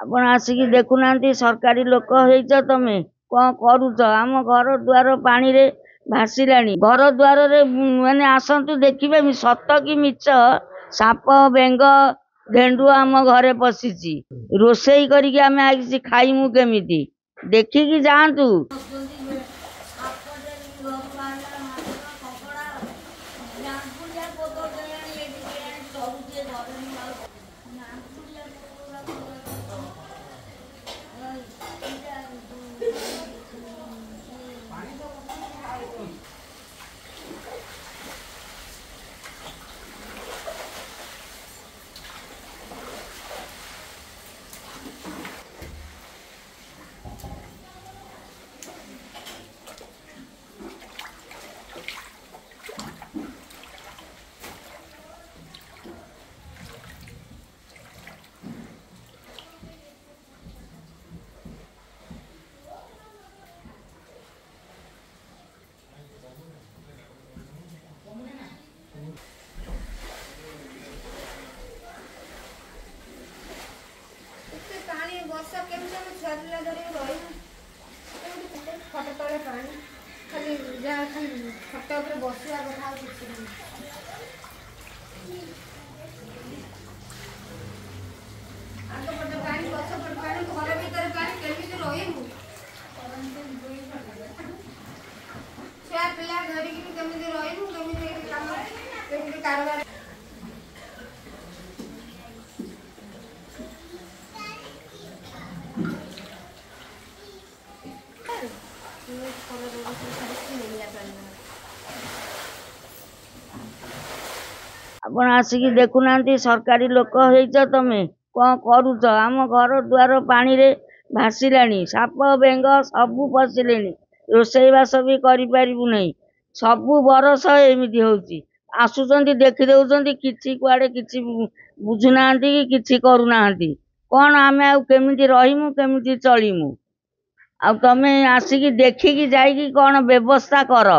ଆପଣ ଆସିକି ଦେଖୁନାହାନ୍ତି ସରକାରୀ ଲୋକ ହେଇଛ ତମେ କ'ଣ କରୁଛ? ଆମ ଘର ଦୁଆର ପାଣିରେ ଭାସିଲାଣି। ଘର ଦୁଆରରେ ମାନେ ଆସନ୍ତୁ ଦେଖିବେ ସତ କି ମିଛ ସାପ ବେଙ୍ଗ ଧେଣ୍ଡୁଆ ଆମ ଘରେ ପଶିଛି। ରୋଷେଇ କରିକି ଆମେ ଆଇଛି ଖାଇମୁ କେମିତି? ଦେଖିକି ଯାଆନ୍ତୁ। ବର୍ଷା କେମିତି ଆମେ ଛୁଆ ପିଲା ଧରିକି ରହିବୁ? କେମିତି ଖଟ ତଳେ ପାଣି, ଖାଲି ଯାହା ଖାଲି ଖଟ ଉପରେ ବସିବା କଥା, ଆଉ କିଛି ନାହିଁ। ଆଗପଟେ ପାଣି, ପଛପଟେ ପାଣି, ଘର ଭିତରେ ପାଣି, କେମିତି ରହିବୁ? ଛୁଆ ପିଲା ଧରିକି କେମିତି ରହିବୁ? କେମିତି କାମ, କେମିତି କାରବାର? ଆପଣ ଆସିକି ଦେଖୁନାହାନ୍ତି ସରକାରୀ ଲୋକ ହେଇଛ ତମେ କ'ଣ କରୁଛ? ଆମ ଘର ଦୁଆର ପାଣିରେ ଭାସିଲାଣି। ସାପ ବେଙ୍ଗ ସବୁ ପଶିଲେଣି। ରୋଷେଇବାସ ବି କରିପାରିବୁ ନାହିଁ। ସବୁ ବରଷ ଏମିତି ହଉଛି। ଆସୁଛନ୍ତି ଦେଖି ଦେଉଛନ୍ତି, କିଛି କୁଆଡ଼େ କିଛି ବୁଝୁନାହାନ୍ତି କି କିଛି କରୁନାହାନ୍ତି। କ'ଣ ଆମେ ଆଉ କେମିତି ରହିମୁ, କେମିତି ଚଳିମୁ? ଆଉ ତମେ ଆସିକି ଦେଖିକି ଯାଇକି କ'ଣ ବ୍ୟବସ୍ଥା କର।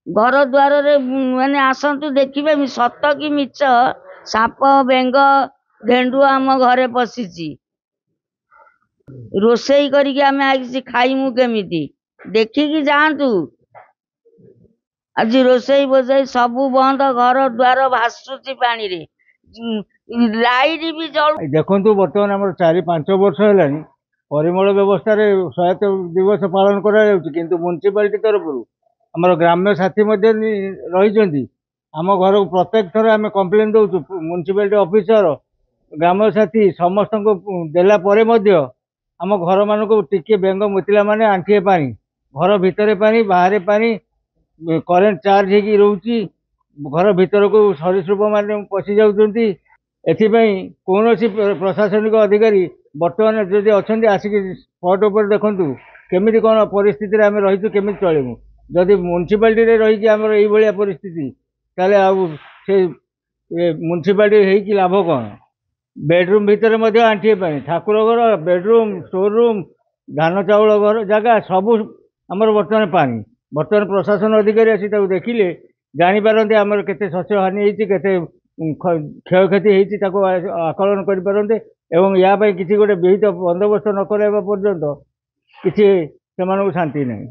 ଘର ଦୁଆରରେ ମାନେ ଆସନ୍ତୁ ଦେଖିବେ ସତ କି ମିଛ ସାପ ବେଙ୍ଗ ଧେଣ୍ଡୁଆ ଆମ ଘରେ ପଶିଛି। ରୋଷେଇ କରିକି ଆମେ ଆଇଛି ଖାଇମୁ କେମିତି? ଦେଖିକି ଯାଆନ୍ତୁ। ଆଜି ରୋଷେଇ ବୋଷେଇ ସବୁ ବନ୍ଦ, ଘର ଦ୍ୱାର ଭାସୁଛି ପାଣିରେ। ଲାଇଟ୍ ବି ଜଳୁ। ଦେଖନ୍ତୁ ବର୍ତ୍ତମାନ ଆମର 4-5 ବର୍ଷ ହେଲାଣି ପରିମଳ ବ୍ୟବସ୍ଥାରେ ସହାୟତା ଦିବସ ପାଳନ କରାଯାଉଛି, କିନ୍ତୁ ମ୍ୟୁନିସିପାଲିଟି ତରଫରୁ ଆମର ଗ୍ରାମ୍ୟ ସାଥୀ ମଧ୍ୟ ରହିଛନ୍ତି। ଆମ ଘରକୁ ପ୍ରତ୍ୟେକ ଥର ଆମେ କମ୍ପ୍ଲେନ୍ ଦେଉଛୁ। ମ୍ୟୁନିସିପାଲିଟି ଅଫିସର, ଗ୍ରାମ୍ୟ ସାଥୀ ସମସ୍ତଙ୍କୁ ଦେଲା ପରେ ମଧ୍ୟ ଆମ ଘରମାନଙ୍କୁ ଟିକେ ବେଙ୍ଗ ମୁତିଲା ମାନେ ଆଣ୍ଠିଏ ପାଣି, ଘର ଭିତରେ ପାଣି, ବାହାରେ ପାଣି, କରେଣ୍ଟ ଚାର୍ଜ ହେଇକି ରହୁଛି। ଘର ଭିତରକୁ ସରୀସୃପ ମାନେ ପଶି ଯାଉଛନ୍ତି। ଏଥିପାଇଁ କୌଣସି ପ୍ରଶାସନିକ ଅଧିକାରୀ ବର୍ତ୍ତମାନ ଯଦି ଅଛନ୍ତି ଆସିକି ସ୍ପଟ୍ ଉପରେ ଦେଖନ୍ତୁ କେମିତି କ'ଣ ପରିସ୍ଥିତିରେ ଆମେ ରହିଛୁ, କେମିତି ଚଳିବୁ। ଯଦି ମ୍ୟୁନିସିପାଲିଟିରେ ରହିକି ଆମର ଏଇଭଳିଆ ପରିସ୍ଥିତି, ତାହେଲେ ଆଉ ସେ ମ୍ୟୁନିସିପାଲିଟି ହେଇକି ଲାଭ କ'ଣ? ବେଡରୁମ୍ ଭିତରେ ମଧ୍ୟ ଆଣ୍ଠିଏ ପାଣି, ଠାକୁର ଘର, ବେଡରୁମ୍, ଷ୍ଟୋର ରୁମ୍, ଧାନ ଚାଉଳ ଘର ଜାଗା ସବୁ ଆମର ବର୍ତ୍ତମାନ ପାଣି। ବର୍ତ୍ତମାନ ପ୍ରଶାସନ ଅଧିକାରୀ ଆସି ତାକୁ ଦେଖିଲେ ଜାଣିପାରନ୍ତି ଆମର କେତେ ଶସ୍ୟ ହାନି ହେଇଛି, କେତେ କ୍ଷୟକ୍ଷତି ହେଇଛି, ତାକୁ ଆକଳନ କରିପାରନ୍ତେ ଏବଂ ୟା ପାଇଁ କିଛି ଗୋଟେ ବିହିତ ବନ୍ଦୋବସ୍ତ ନ କରାଇବା ପର୍ଯ୍ୟନ୍ତ କିଛି ସେମାନଙ୍କୁ ଶାନ୍ତି ନାହିଁ।